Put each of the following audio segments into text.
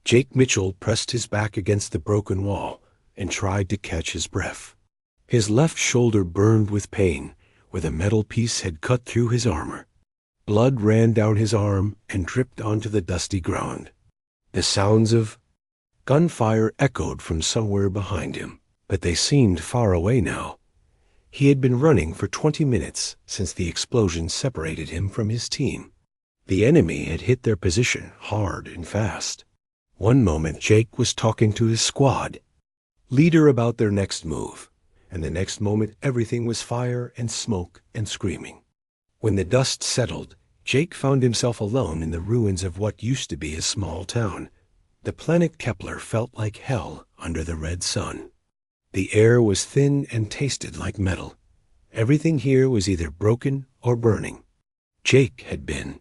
Jake Mitchell pressed his back against the broken wall and tried to catch his breath. His left shoulder burned with pain, where the metal piece had cut through his armor. Blood ran down his arm and dripped onto the dusty ground. The sounds of gunfire echoed from somewhere behind him, but they seemed far away now. He had been running for 20 minutes since the explosion separated him from his team. The enemy had hit their position hard and fast. One moment Jake was talking to his squad leader about their next move, and the next moment everything was fire and smoke and screaming. When the dust settled, Jake found himself alone in the ruins of what used to be a small town. The planet Kepler felt like hell under the red sun. The air was thin and tasted like metal. Everything here was either broken or burning. Jake had been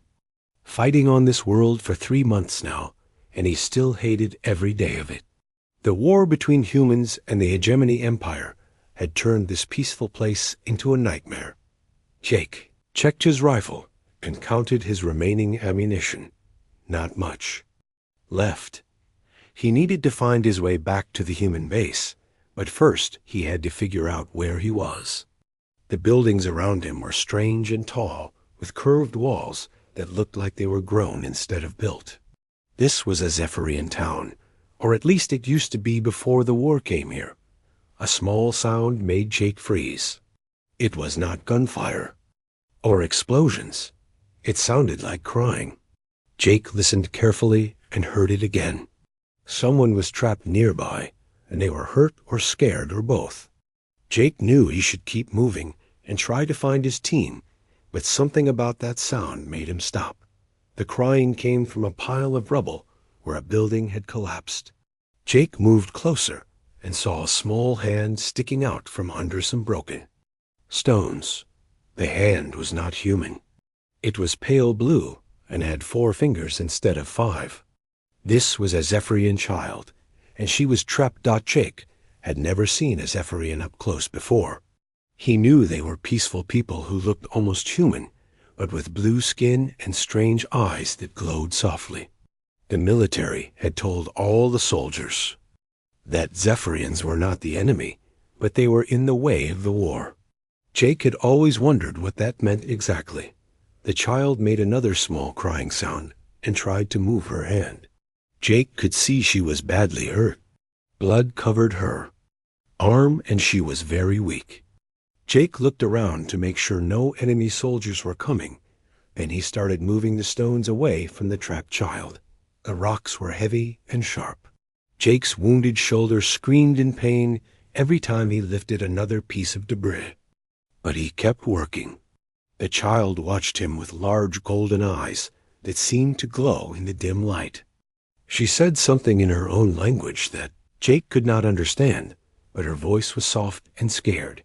fighting on this world for 3 months now, and he still hated every day of it. The war between humans and the Hegemony Empire had turned this peaceful place into a nightmare. Jake checked his rifle and counted his remaining ammunition. Not much left. He needed to find his way back to the human base, but first he had to figure out where he was. The buildings around him were strange and tall, with curved walls that looked like they were grown instead of built. This was a Zephyrian town, or at least it used to be before the war came here. A small sound made Jake freeze. It was not gunfire or explosions. It sounded like crying. Jake listened carefully and heard it again. Someone was trapped nearby, and they were hurt or scared or both. Jake knew he should keep moving and try to find his team, but something about that sound made him stop. The crying came from a pile of rubble where a building had collapsed. Jake moved closer and saw a small hand sticking out from under some broken stones. The hand was not human. It was pale blue and had 4 fingers instead of 5. This was a Zephyrian child, and she was trapped. Jake had never seen a Zephyrian up close before. He knew they were peaceful people who looked almost human, but with blue skin and strange eyes that glowed softly. The military had told all the soldiers that Zephyrians were not the enemy, but they were in the way of the war. Jake had always wondered what that meant exactly. The child made another small crying sound and tried to move her hand. Jake could see she was badly hurt. Blood covered her arm, and she was very weak. Jake looked around to make sure no enemy soldiers were coming, and he started moving the stones away from the trapped child. The rocks were heavy and sharp. Jake's wounded shoulder screamed in pain every time he lifted another piece of debris. But he kept working. The child watched him with large golden eyes that seemed to glow in the dim light. She said something in her own language that Jake could not understand, but her voice was soft and scared.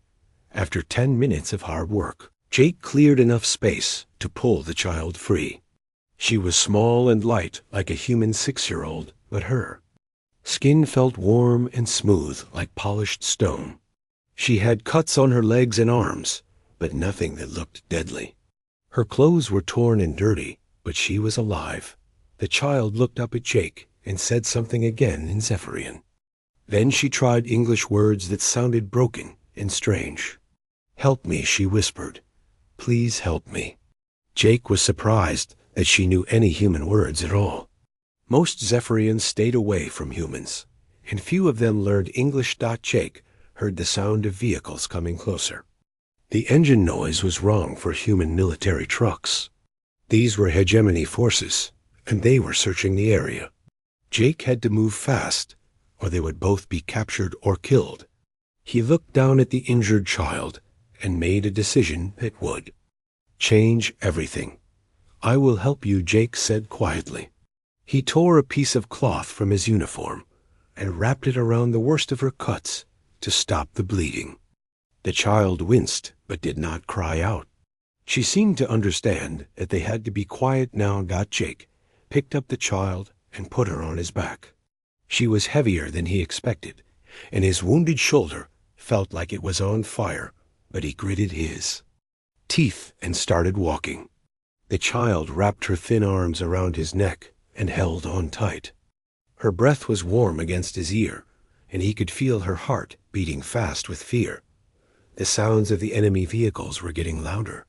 After 10 minutes of hard work, Jake cleared enough space to pull the child free. She was small and light like a human 6-year-old, but her skin felt warm and smooth like polished stone. She had cuts on her legs and arms, but nothing that looked deadly. Her clothes were torn and dirty, but she was alive. The child looked up at Jake and said something again in Zephyrian. Then she tried English words that sounded broken and strange. "Help me," she whispered. "Please help me." Jake was surprised that she knew any human words at all. Most Zephyrians stayed away from humans, and few of them learned English. Jake heard the sound of vehicles coming closer. The engine noise was wrong for human military trucks. These were hegemony forces, and they were searching the area. Jake had to move fast, or they would both be captured or killed. He looked down at the injured child and made a decision that would change everything. "I will help you," Jake said quietly. He tore a piece of cloth from his uniform and wrapped it around the worst of her cuts to stop the bleeding. The child winced but did not cry out. She seemed to understand that they had to be quiet now. Jake picked up the child and put her on his back. She was heavier than he expected, and his wounded shoulder felt like it was on fire, but he gritted his teeth and started walking. The child wrapped her thin arms around his neck and held on tight. Her breath was warm against his ear, and he could feel her heart beating fast with fear. The sounds of the enemy vehicles were getting louder.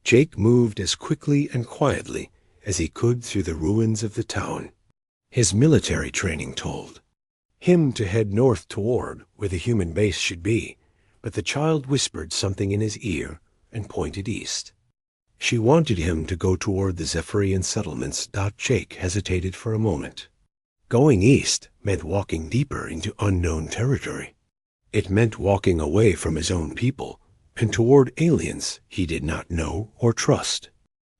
Jake moved as quickly and quietly as he could through the ruins of the town. His military training told him to head north toward where the human base should be, but the child whispered something in his ear and pointed east. She wanted him to go toward the Zephyrian settlements. Jake hesitated for a moment. Going east meant walking deeper into unknown territory. It meant walking away from his own people and toward aliens he did not know or trust.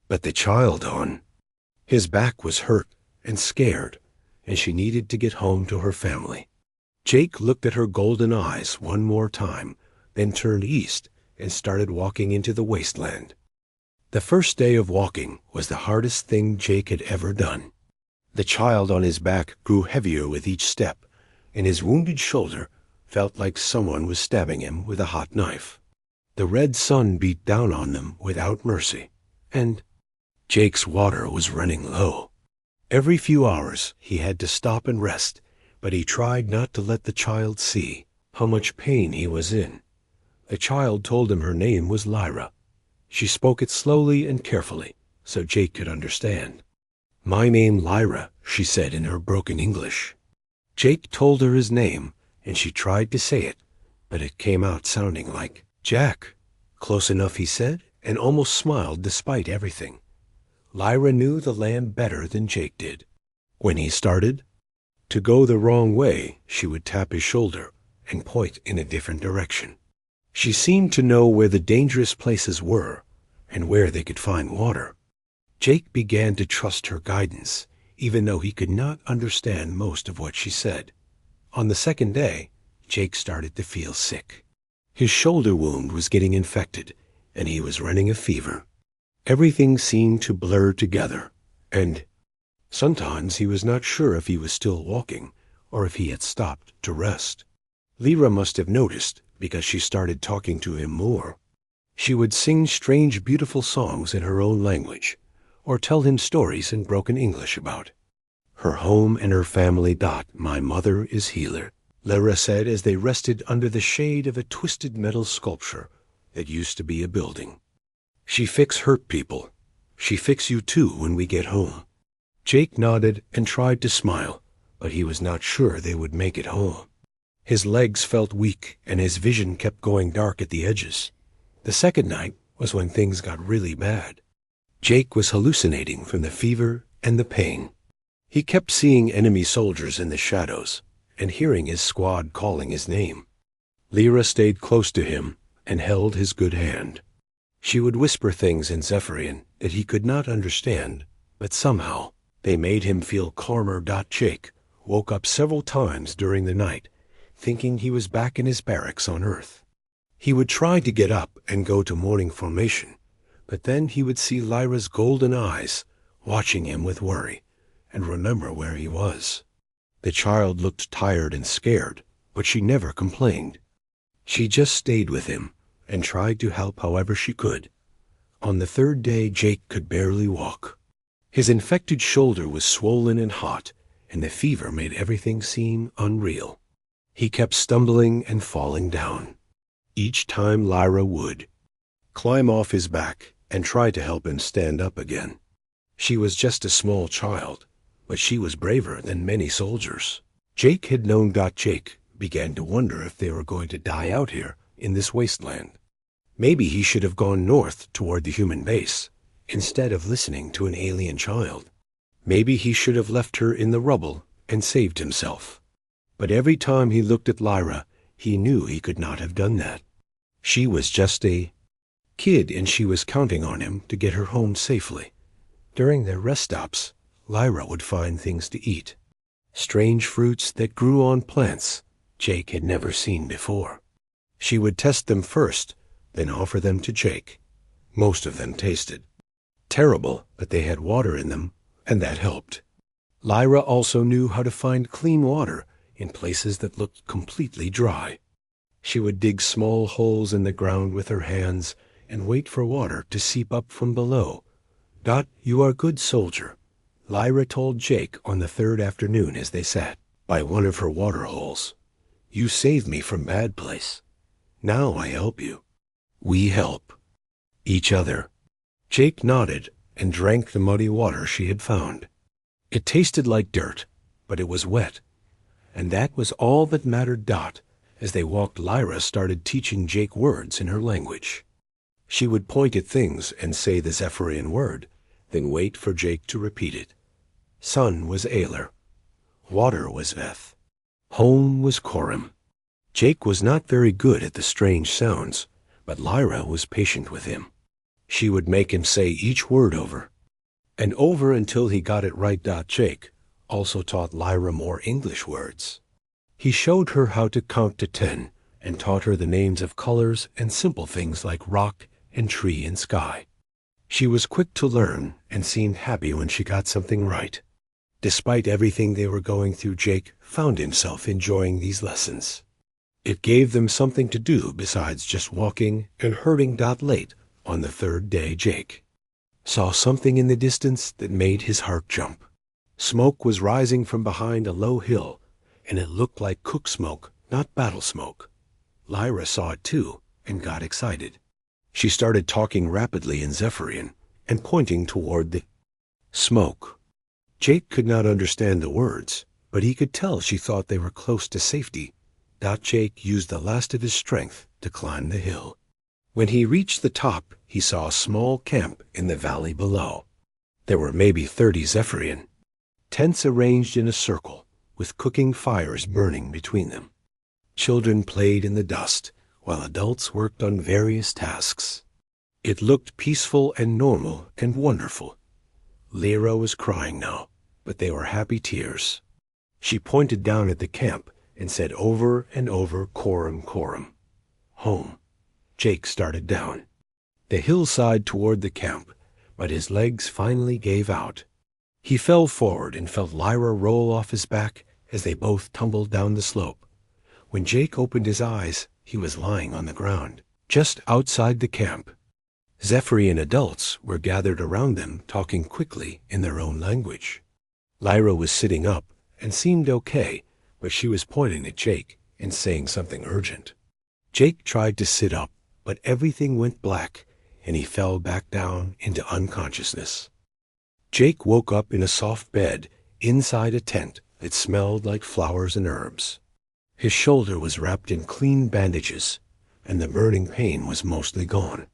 But the child on his back was hurt and scared, and she needed to get home to her family. Jake looked at her golden eyes one more time, then turned east and started walking into the wasteland. The first day of walking was the hardest thing Jake had ever done. The child on his back grew heavier with each step, and his wounded shoulder felt like someone was stabbing him with a hot knife. The red sun beat down on them without mercy, and Jake's water was running low. Every few hours he had to stop and rest, but he tried not to let the child see how much pain he was in. The child told him her name was Lyra. She spoke it slowly and carefully, so Jake could understand. "My name Lyra," she said in her broken English. Jake told her his name, and she tried to say it, but it came out sounding like Jack. Close enough, he said, and almost smiled despite everything. Lyra knew the land better than Jake did. When he started to go the wrong way, she would tap his shoulder and point in a different direction. She seemed to know where the dangerous places were and where they could find water. Jake began to trust her guidance, even though he could not understand most of what she said. On the second day, Jake started to feel sick. His shoulder wound was getting infected, and he was running a fever. Everything seemed to blur together, and sometimes he was not sure if he was still walking or if he had stopped to rest. Lyra must have noticed, because she started talking to him more. She would sing strange, beautiful songs in her own language, or tell him stories in broken English about her home and her family. "My mother is healer," Lyra said as they rested under the shade of a twisted metal sculpture that used to be a building. "She fix hurt people. She fix you too when we get home." Jake nodded and tried to smile, but he was not sure they would make it home. His legs felt weak, and his vision kept going dark at the edges. The second night was when things got really bad. Jake was hallucinating from the fever and the pain. He kept seeing enemy soldiers in the shadows and hearing his squad calling his name. Lyra stayed close to him and held his good hand. She would whisper things in Zephyrian that he could not understand, but somehow they made him feel calmer. Jake woke up several times during the night, thinking he was back in his barracks on Earth. He would try to get up and go to morning formation, but then he would see Lyra's golden eyes watching him with worry and remember where he was. The child looked tired and scared, but she never complained. She just stayed with him and tried to help however she could. On the third day, Jake could barely walk. His infected shoulder was swollen and hot, and the fever made everything seem unreal. He kept stumbling and falling down. Each time Lyra would climb off his back and try to help him stand up again. She was just a small child, but she was braver than many soldiers. Jake had known. Jake began to wonder if they were going to die out here in this wasteland. Maybe he should have gone north toward the human base instead of listening to an alien child. Maybe he should have left her in the rubble and saved himself. But every time he looked at Lyra, he knew he could not have done that. She was just a kid, and she was counting on him to get her home safely. During their rest stops, Lyra would find things to eat. Strange fruits that grew on plants Jake had never seen before. She would test them first, then offer them to Jake. Most of them tasted terrible, but they had water in them, and that helped. Lyra also knew how to find clean water in places that looked completely dry. She would dig small holes in the ground with her hands and wait for water to seep up from below. "You are a good soldier," Lyra told Jake on the third afternoon as they sat by one of her water holes. "You saved me from bad place. Now I help you. We help each other." Jake nodded and drank the muddy water she had found. It tasted like dirt, but it was wet, and that was all that mattered. As they walked, Lyra started teaching Jake words in her language. She would point at things and say the Zephyrian word, then wait for Jake to repeat it. Sun was Aler. Water was Veth. Home was Corum. Jake was not very good at the strange sounds, but Lyra was patient with him. She would make him say each word over and over until he got it right. Jake also taught Lyra more English words. He showed her how to count to 10 and taught her the names of colors and simple things like rock and tree and sky. She was quick to learn and seemed happy when she got something right. Despite everything they were going through, Jake found himself enjoying these lessons. It gave them something to do besides just walking and herding. Late on the third day, Jake saw something in the distance that made his heart jump. Smoke was rising from behind a low hill, and it looked like cook smoke, not battle smoke. Lyra saw it too and got excited. She started talking rapidly in Zephyrian and pointing toward the smoke. Jake could not understand the words, but he could tell she thought they were close to safety. Jake used the last of his strength to climb the hill. When he reached the top, he saw a small camp in the valley below. There were maybe 30 Zephyrian, tents arranged in a circle, with cooking fires burning between them. Children played in the dust, while adults worked on various tasks. It looked peaceful and normal and wonderful. Lyra was crying now, but they were happy tears. She pointed down at the camp and said over and over, "Corum, Corum. Home." Jake started down the hillside toward the camp, but his legs finally gave out. He fell forward and felt Lyra roll off his back as they both tumbled down the slope. When Jake opened his eyes, he was lying on the ground, just outside the camp. Zephyrian adults were gathered around them, talking quickly in their own language. Lyra was sitting up and seemed okay, but she was pointing at Jake and saying something urgent. Jake tried to sit up, but everything went black, and he fell back down into unconsciousness. Jake woke up in a soft bed inside a tent that smelled like flowers and herbs. His shoulder was wrapped in clean bandages, and the burning pain was mostly gone.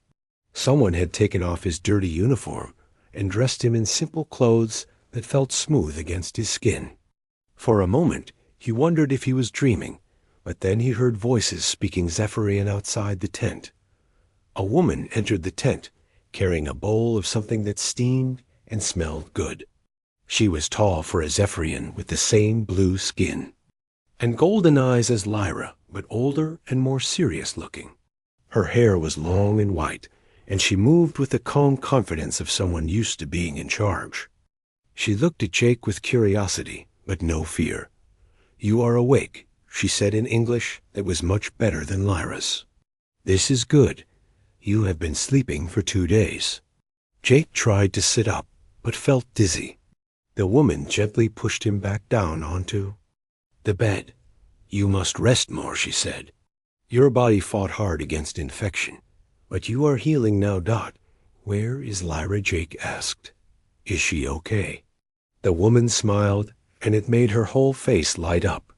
Someone had taken off his dirty uniform and dressed him in simple clothes that felt smooth against his skin. For a moment, he wondered if he was dreaming, but then he heard voices speaking Zephyrian outside the tent. A woman entered the tent, carrying a bowl of something that steamed and smelled good. She was tall for a Zephyrian with the same blue skin and golden eyes as Lyra, but older and more serious looking. Her hair was long and white, and she moved with the calm confidence of someone used to being in charge. She looked at Jake with curiosity, but no fear. "You are awake," she said in English that was much better than Lyra's. "This is good. You have been sleeping for 2 days." Jake tried to sit up, but felt dizzy. The woman gently pushed him back down onto the bed. "You must rest more," she said. "Your body fought hard against infection, but you are healing now. Where is Lyra?" Jake asked. "Is she okay?" The woman smiled, and it made her whole face light up.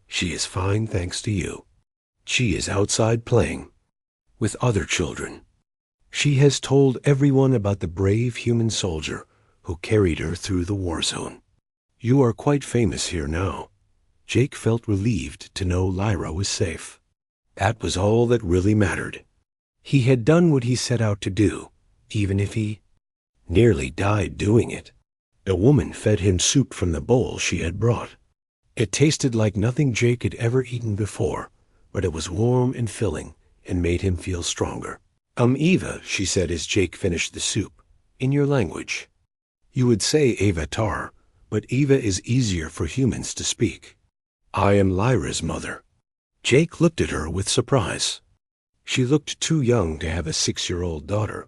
"She is fine, thanks to you. She is outside playing with other children. She has told everyone about the brave human soldier who carried her through the war zone. You are quite famous here now." Jake felt relieved to know Lyra was safe. That was all that really mattered. He had done what he set out to do, even if he nearly died doing it. The woman fed him soup from the bowl she had brought. It tasted like nothing Jake had ever eaten before, but it was warm and filling and made him feel stronger. Eva," she said as Jake finished the soup, "in your language. You would say Avatar, but Eva is easier for humans to speak. I am Lyra's mother." Jake looked at her with surprise. She looked too young to have a 6-year-old daughter,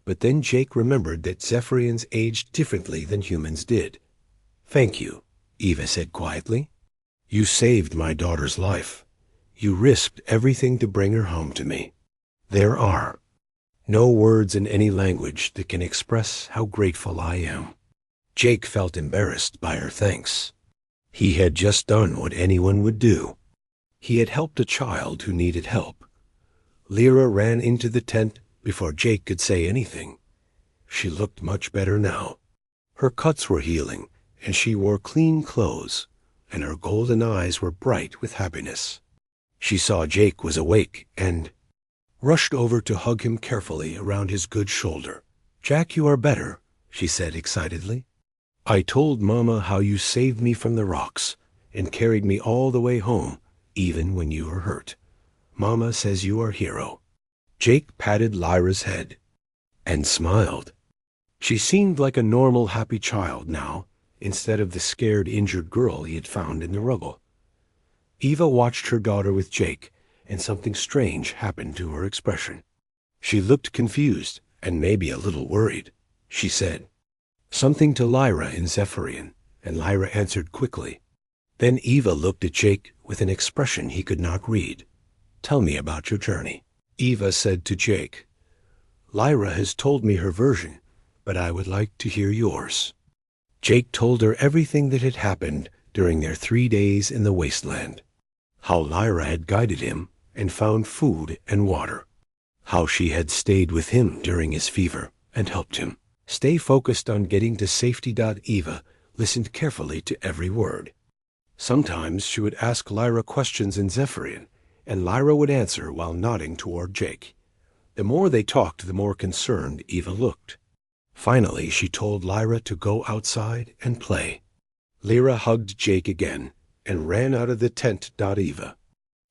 but then Jake remembered that Zephyrians aged differently than humans did. "Thank you," Eva said quietly. "You saved my daughter's life. You risked everything to bring her home to me. There are no words in any language that can express how grateful I am." Jake felt embarrassed by her thanks. He had just done what anyone would do. He had helped a child who needed help. Lyra ran into the tent before Jake could say anything. She looked much better now. Her cuts were healing, and she wore clean clothes, and her golden eyes were bright with happiness. She saw Jake was awake and rushed over to hug him carefully around his good shoulder. "Jack, you are better," she said excitedly. "I told Mama how you saved me from the rocks and carried me all the way home, even when you were hurt. Mama says you are a hero." Jake patted Lyra's head and smiled. She seemed like a normal, happy child now, instead of the scared, injured girl he had found in the rubble. Eva watched her daughter with Jake, and something strange happened to her expression. She looked confused and maybe a little worried. She said something to Lyra in Zephyrian, and Lyra answered quickly. Then Eva looked at Jake with an expression he could not read. "Tell me about your journey." Eva said to Jake, "Lyra has told me her version, but I would like to hear yours." Jake told her everything that had happened during their 3 days in the wasteland. How Lyra had guided him and found food and water. How she had stayed with him during his fever and helped him stay focused on getting to safety. Eva listened carefully to every word. Sometimes she would ask Lyra questions in Zephyrian, and Lyra would answer while nodding toward Jake. The more they talked, the more concerned Eva looked. Finally, she told Lyra to go outside and play. Lyra hugged Jake again and ran out of the tent. Eva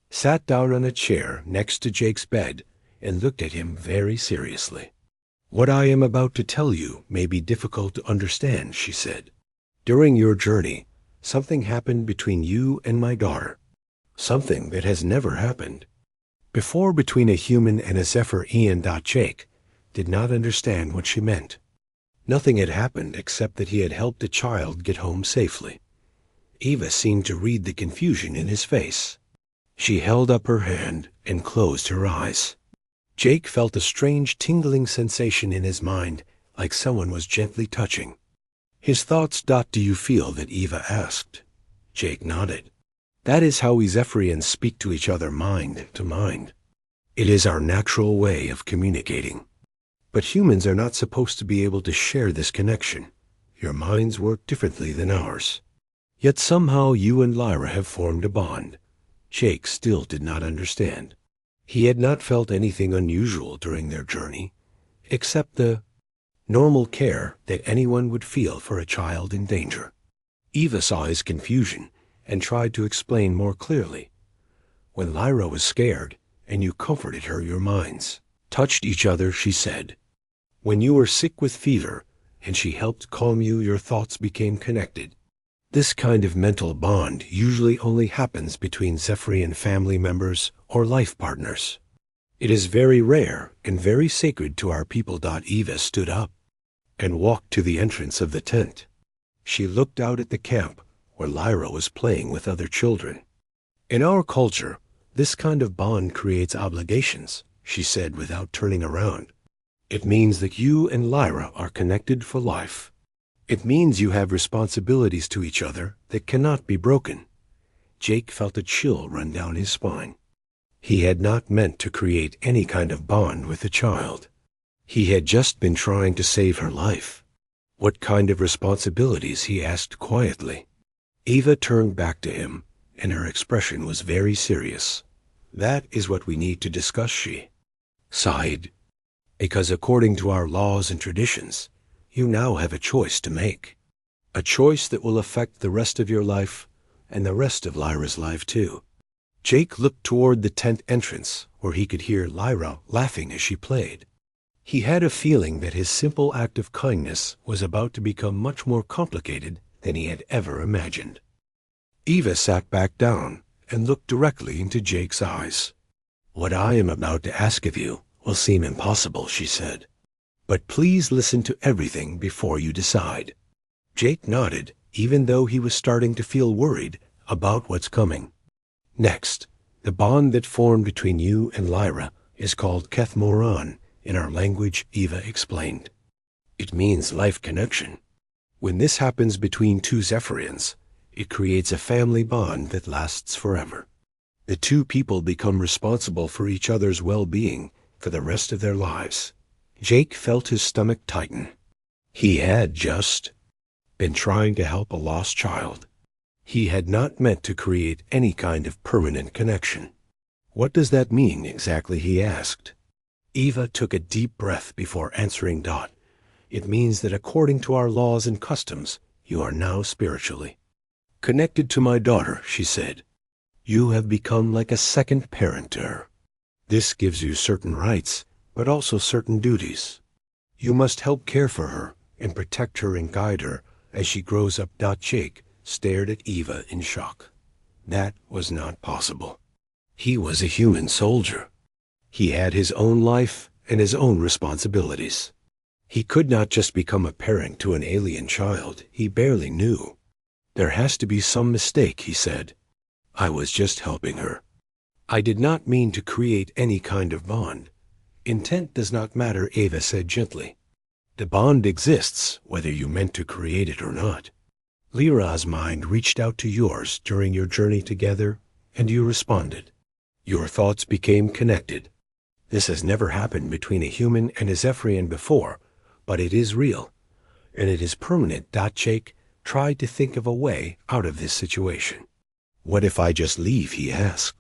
sat down on a chair next to Jake's bed and looked at him very seriously. "What I am about to tell you may be difficult to understand," she said. "During your journey, something happened between you and my daughter. Something that has never happened before between a human and a Zephyrian. Jake did not understand what she meant. Nothing had happened except that he had helped a child get home safely. Eva seemed to read the confusion in his face. She held up her hand and closed her eyes. Jake felt a strange tingling sensation in his mind, like someone was gently touching his thoughts. "Do you feel that?" Eva asked. Jake nodded. "That is how we Zephyrians speak to each other, mind to mind. It is our natural way of communicating. But humans are not supposed to be able to share this connection. Your minds work differently than ours. Yet somehow you and Lyra have formed a bond." Jake still did not understand. He had not felt anything unusual during their journey, except the normal care that anyone would feel for a child in danger. Eva saw his confusion and tried to explain more clearly. "When Lyra was scared, and you comforted her, your minds touched each other," she said. "When you were sick with fever, and she helped calm you, your thoughts became connected. This kind of mental bond usually only happens between Zephyrian family members or life partners. It is very rare and very sacred to our people." Eva stood up and walked to the entrance of the tent. She looked out at the camp where Lyra was playing with other children. "In our culture, this kind of bond creates obligations," she said without turning around. "It means that you and Lyra are connected for life. It means you have responsibilities to each other that cannot be broken." Jake felt a chill run down his spine. He had not meant to create any kind of bond with the child. He had just been trying to save her life. "What kind of responsibilities?" he asked quietly. Eva turned back to him, and her expression was very serious. "That is what we need to discuss," she sighed. "Because according to our laws and traditions, you now have a choice to make. A choice that will affect the rest of your life and the rest of Lyra's life too." Jake looked toward the tent entrance where he could hear Lyra laughing as she played. He had a feeling that his simple act of kindness was about to become much more complicated than he had ever imagined. Eva sat back down and looked directly into Jake's eyes. "What I am about to ask of you will seem impossible," she said. "But please listen to everything before you decide." Jake nodded even though he was starting to feel worried about what's coming. Next, the bond that formed between you and Lyra is called Kethmoran in our language, Eva explained. It means life connection. When this happens between two Zephyrians, it creates a family bond that lasts forever. The two people become responsible for each other's well-being for the rest of their lives. Jake felt his stomach tighten. He had just been trying to help a lost child. He had not meant to create any kind of permanent connection. What does that mean exactly, he asked. Eva took a deep breath before answering Dot. It means that according to our laws and customs, you are now spiritually connected to my daughter, she said. You have become like a second parent to her. This gives you certain rights, but also certain duties. You must help care for her and protect her and guide her as she grows up. Jake stared at Eva in shock. That was not possible. He was a human soldier. He had his own life and his own responsibilities. He could not just become a parent to an alien child he barely knew. There has to be some mistake, he said. I was just helping her. I did not mean to create any kind of bond. Intent does not matter, Eva said gently. The bond exists whether you meant to create it or not. Lyra's mind reached out to yours during your journey together, and you responded. Your thoughts became connected. This has never happened between a human and a Zephyrian before, but it is real, and it is permanent. Jake tried to think of a way out of this situation. What if I just leave, he asked.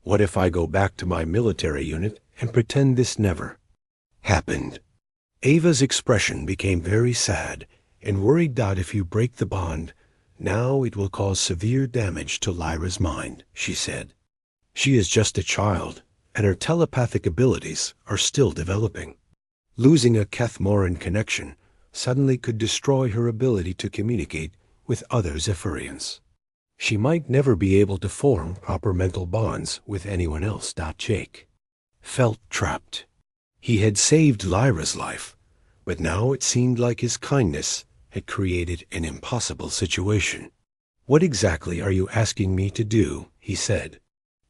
What if I go back to my military unit and pretend this never happened? Ava's expression became very sad and worried. If you break the bond, now it will cause severe damage to Lyra's mind, she said. She is just a child, and her telepathic abilities are still developing. Losing a Kethmoran connection suddenly could destroy her ability to communicate with other Zephyrians. She might never be able to form proper mental bonds with anyone else. Jake felt trapped. He had saved Lyra's life, but now it seemed like his kindness had created an impossible situation. What exactly are you asking me to do? He said.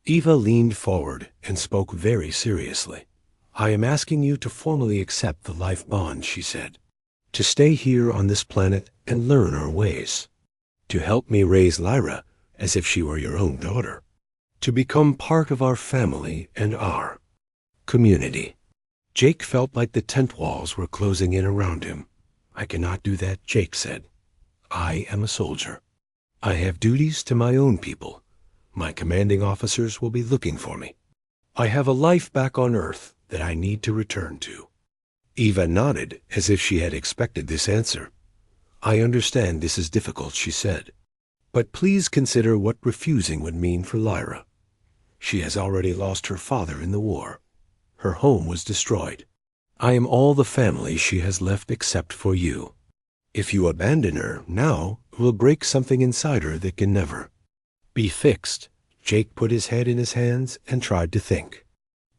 Eva leaned forward and spoke very seriously. I am asking you to formally accept the life bond, she said. To stay here on this planet and learn our ways. To help me raise Lyra as if she were your own daughter. To become part of our family and our community. Jake felt like the tent walls were closing in around him. I cannot do that, Jake said. I am a soldier. I have duties to my own people. My commanding officers will be looking for me. I have a life back on Earth that I need to return to. Eva nodded as if she had expected this answer. I understand this is difficult, she said. But please consider what refusing would mean for Lyra. She has already lost her father in the war. Her home was destroyed. I am all the family she has left except for you. If you abandon her now, it will break something inside her that can never be fixed. Jake put his head in his hands and tried to think.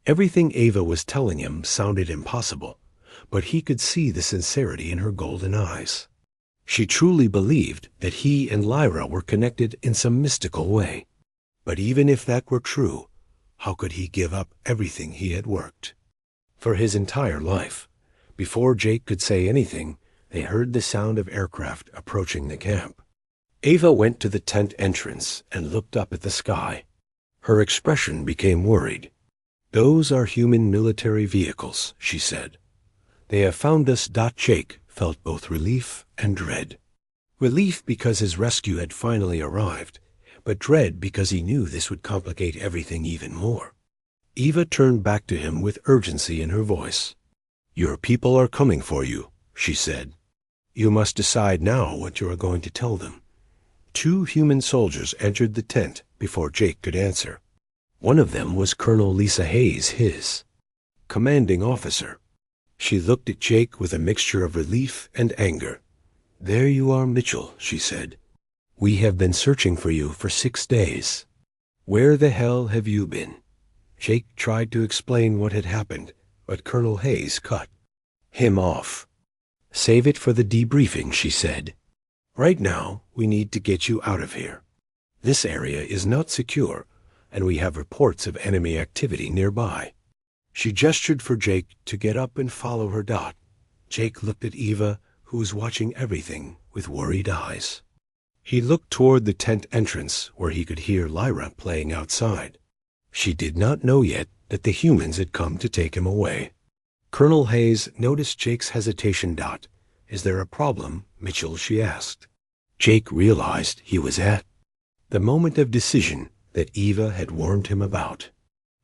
Everything Eva was telling him sounded impossible, but he could see the sincerity in her golden eyes. She truly believed that he and Lyra were connected in some mystical way. But even if that were true, how could he give up everything he had worked for his entire life? Before Jake could say anything, they heard the sound of aircraft approaching the camp. Eva went to the tent entrance and looked up at the sky. Her expression became worried. Those are human military vehicles, she said. They have found us. Jake felt both relief and dread. Relief because his rescue had finally arrived, but dread because he knew this would complicate everything even more. Eva turned back to him with urgency in her voice. Your people are coming for you, she said. You must decide now what you are going to tell them. 2 human soldiers entered the tent before Jake could answer. One of them was Colonel Lisa Hayes, his commanding officer. She looked at Jake with a mixture of relief and anger. There you are, Mitchell, she said. We have been searching for you for 6 days. Where the hell have you been? Jake tried to explain what had happened, but Colonel Hayes cut him off. Save it for the debriefing, she said. Right now, we need to get you out of here. This area is not secure, and we have reports of enemy activity nearby." She gestured for Jake to get up and follow her. Jake looked at Eva, who was watching everything with worried eyes. He looked toward the tent entrance where he could hear Lyra playing outside. She did not know yet that the humans had come to take him away. Colonel Hayes noticed Jake's hesitation. "Is there a problem, Mitchell?" she asked. Jake realized he was at the moment of decision that Eva had warned him about.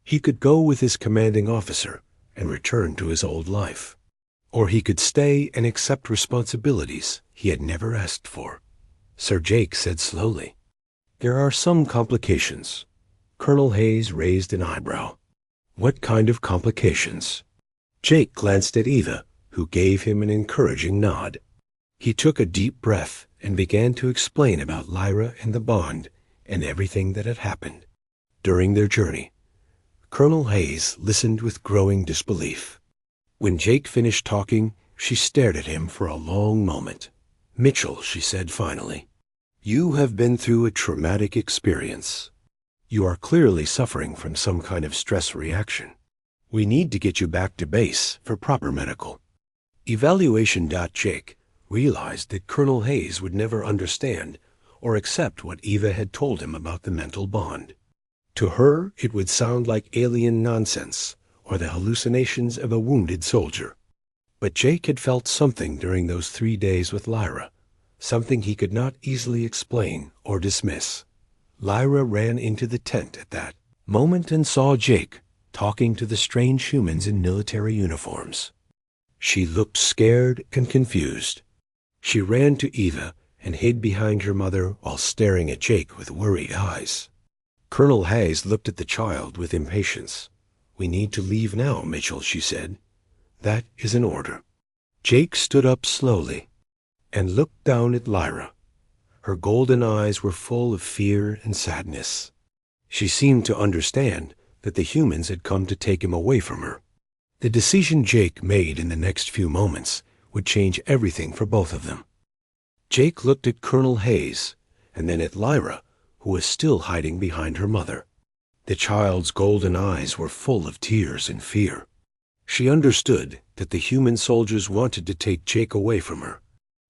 He could go with his commanding officer and return to his old life, or he could stay and accept responsibilities he had never asked for. Sir Jake said slowly, "There are some complications." Colonel Hayes raised an eyebrow. "What kind of complications?" Jake glanced at Eva, who gave him an encouraging nod. He took a deep breath and began to explain about Lyra and the bond and everything that had happened during their journey. Colonel Hayes listened with growing disbelief. When Jake finished talking, she stared at him for a long moment. "Mitchell," she said finally, "you have been through a traumatic experience. You are clearly suffering from some kind of stress reaction. We need to get you back to base for proper medical evaluation." Jake realized that Colonel Hayes would never understand or accept what Eva had told him about the mental bond. To her, it would sound like alien nonsense or the hallucinations of a wounded soldier. But Jake had felt something during those 3 days with Lyra, something he could not easily explain or dismiss. Lyra ran into the tent at that moment and saw Jake talking to the strange humans in military uniforms. She looked scared and confused. She ran to Eva and hid behind her mother while staring at Jake with worried eyes. Colonel Hayes looked at the child with impatience. "We need to leave now, Mitchell," she said. "That is an order." Jake stood up slowly and looked down at Lyra. Her golden eyes were full of fear and sadness. She seemed to understand that the humans had come to take him away from her. The decision Jake made in the next few moments would change everything for both of them. Jake looked at Colonel Hayes and then at Lyra, who was still hiding behind her mother. The child's golden eyes were full of tears and fear. She understood that the human soldiers wanted to take Jake away from her.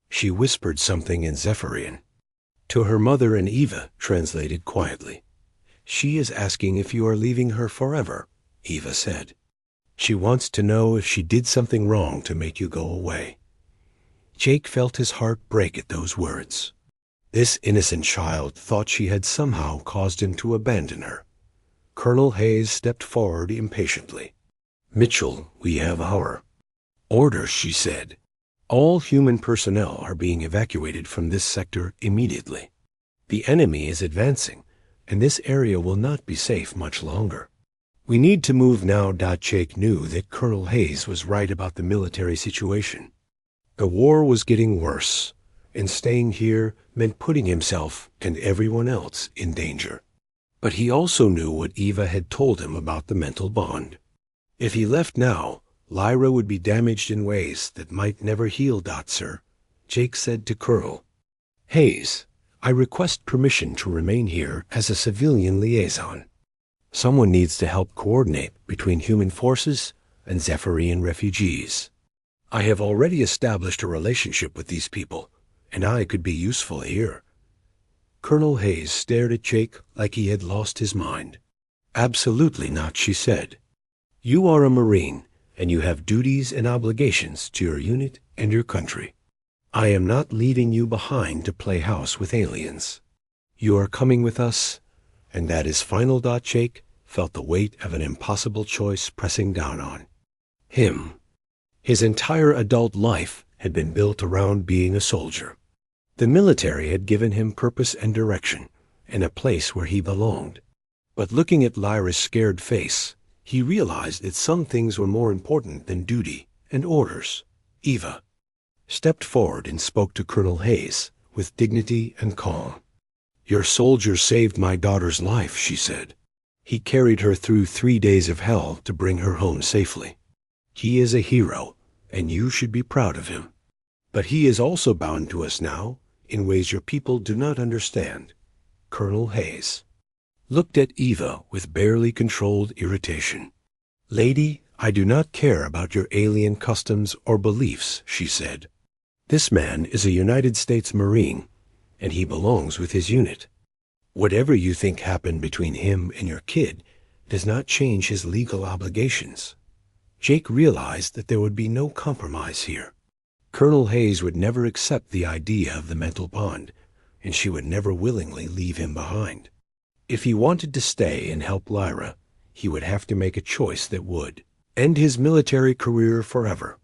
She whispered something in Zephyrian to her mother, and Eva translated quietly. "She is asking if you are leaving her forever," Eva said. "She wants to know if she did something wrong to make you go away." Jake felt his heart break at those words. This innocent child thought she had somehow caused him to abandon her. Colonel Hayes stepped forward impatiently. "Mitchell, we have our orders," she said. "All human personnel are being evacuated from this sector immediately. The enemy is advancing, and this area will not be safe much longer. We need to move now." Jake knew that Colonel Hayes was right about the military situation. The war was getting worse, and staying here meant putting himself and everyone else in danger. But he also knew what Eva had told him about the mental bond. If he left now, Lyra would be damaged in ways that might never heal. "Sir," Jake said to Colonel Hayes, "I request permission to remain here as a civilian liaison. Someone needs to help coordinate between human forces and Zephyrian refugees. I have already established a relationship with these people, and I could be useful here." Colonel Hayes stared at Jake like he had lost his mind. "Absolutely not," she said. "You are a Marine, and you have duties and obligations to your unit and your country. I am not leaving you behind to play house with aliens. You are coming with us, and that is final." Jake felt the weight of an impossible choice pressing down on him. His entire adult life had been built around being a soldier. The military had given him purpose and direction, and a place where he belonged. But looking at Lyra's scared face, he realized that some things were more important than duty and orders. Eva stepped forward and spoke to Colonel Hayes with dignity and calm. "Your soldier saved my daughter's life," she said. "He carried her through 3 days of hell to bring her home safely. He is a hero, and you should be proud of him. But he is also bound to us now, in ways your people do not understand. Colonel Hayes looked at Eva with barely controlled irritation. Lady, I do not care about your alien customs or beliefs, she said. This man is a United States Marine, and he belongs with his unit. Whatever you think happened between him and your kid does not change his legal obligations. Jake realized that there would be no compromise here. Colonel Hayes would never accept the idea of the mental bond, and she would never willingly leave him behind. If he wanted to stay and help Lyra, he would have to make a choice that would end his military career forever.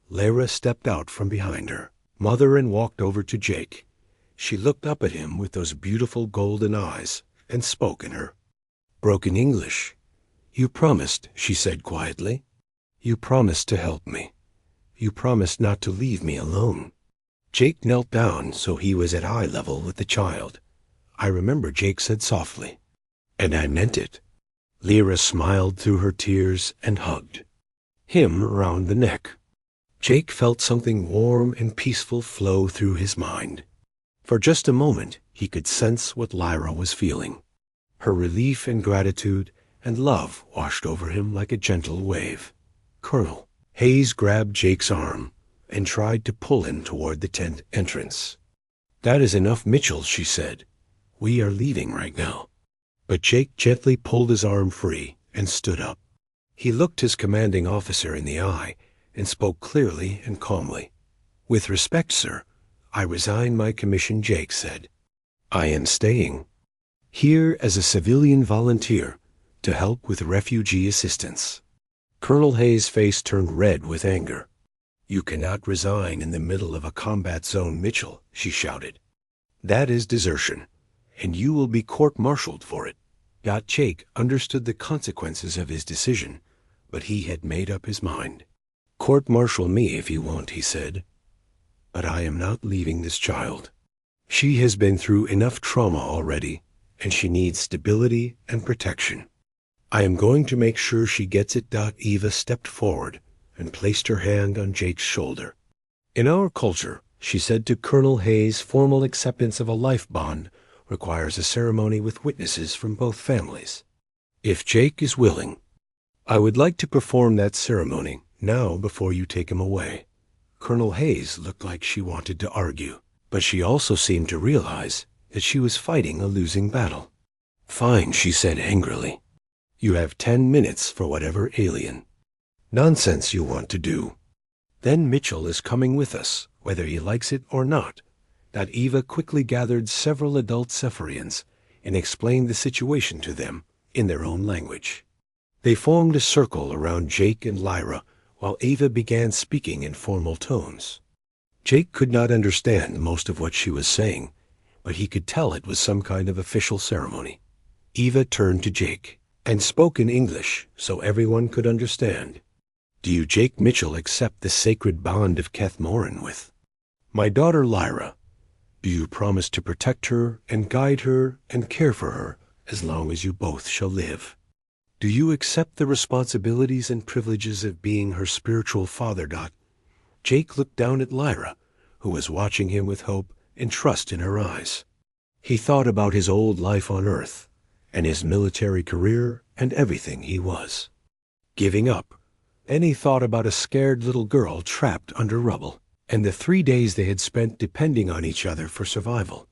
Lyra stepped out from behind her mother and walked over to Jake. She looked up at him with those beautiful golden eyes and spoke in her broken English. You promised, she said quietly. You promised to help me. You promised not to leave me alone. Jake knelt down so he was at eye level with the child. I remember Jake said softly, and I meant it. Lyra smiled through her tears and hugged him around the neck. Jake felt something warm and peaceful flow through his mind. For just a moment, he could sense what Lyra was feeling. Her relief and gratitude and love washed over him like a gentle wave. Colonel Hayes grabbed Jake's arm and tried to pull him toward the tent entrance. That is enough, Mitchell, she said. We are leaving right now. But Jake gently pulled his arm free and stood up. He looked his commanding officer in the eye and spoke clearly and calmly. With respect, sir, I resign my commission, Jake said. I am staying here as a civilian volunteer to help with refugee assistance. Colonel Hayes' face turned red with anger. You cannot resign in the middle of a combat zone, Mitchell, she shouted. That is desertion, and you will be court-martialed for it. Jake understood the consequences of his decision, but he had made up his mind. Court-martial me if you want, he said. But I am not leaving this child. She has been through enough trauma already, and she needs stability and protection. I am going to make sure she gets it. Eva stepped forward and placed her hand on Jake's shoulder. In our culture, she said to Colonel Hayes, formal acceptance of a life bond requires a ceremony with witnesses from both families. If Jake is willing, I would like to perform that ceremony now before you take him away. Colonel Hayes looked like she wanted to argue, but she also seemed to realize that she was fighting a losing battle. Fine, she said angrily. You have 10 minutes for whatever alien nonsense you want to do. Then Mitchell is coming with us, whether he likes it or not. That Eva quickly gathered several adult Cepharians and explained the situation to them in their own language. They formed a circle around Jake and Lyra while Eva began speaking in formal tones. Jake could not understand most of what she was saying, but he could tell it was some kind of official ceremony. Eva turned to Jake and spoke in English so everyone could understand. Do you, Jake Mitchell, accept the sacred bond of Kethmoran with my daughter Lyra? Do you promise to protect her and guide her and care for her as long as you both shall live? Do you accept the responsibilities and privileges of being her spiritual father? Jake looked down at Lyra, who was watching him with hope and trust in her eyes. He thought about his old life on Earth and his military career and everything he was giving up. And he thought about a scared little girl trapped under rubble and the 3 days they had spent depending on each other for survival.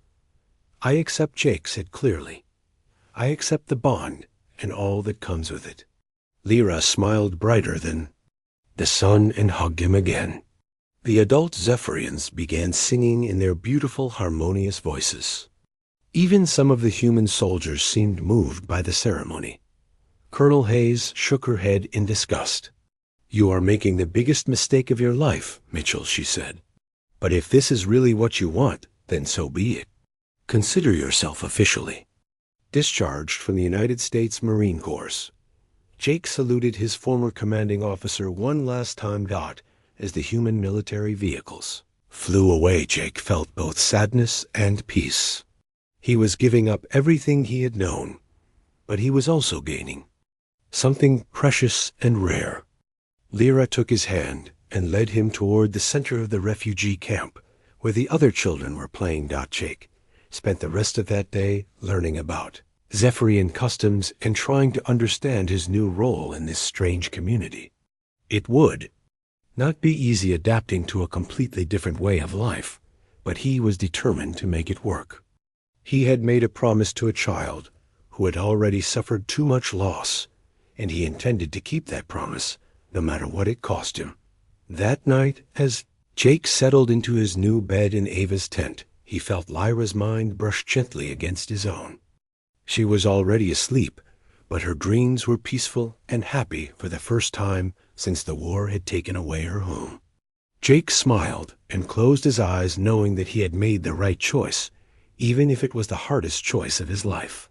I accept, Jake said clearly. I accept the bond and all that comes with it. Lyra smiled brighter than the sun and hugged him again. The adult Zephyrans began singing in their beautiful, harmonious voices. Even some of the human soldiers seemed moved by the ceremony. Colonel Hayes shook her head in disgust. You are making the biggest mistake of your life, Mitchell, she said. But if this is really what you want, then so be it. Consider yourself officially discharged from the United States Marine Corps. Jake saluted his former commanding officer one last time. As the human military vehicles flew away, Jake felt both sadness and peace. He was giving up everything he had known, but he was also gaining something precious and rare. Lyra took his hand and led him toward the center of the refugee camp, where the other children were playing. Jake spent the rest of that day learning about Zephyrian customs and trying to understand his new role in this strange community. It would not be easy adapting to a completely different way of life, but he was determined to make it work. He had made a promise to a child who had already suffered too much loss, and he intended to keep that promise, no matter what it cost him. That night, as Jake settled into his new bed in Ava's tent, he felt Lyra's mind brush gently against his own. She was already asleep, but her dreams were peaceful and happy for the first time since the war had taken away her home. Jake smiled and closed his eyes, knowing that he had made the right choice, even if it was the hardest choice of his life.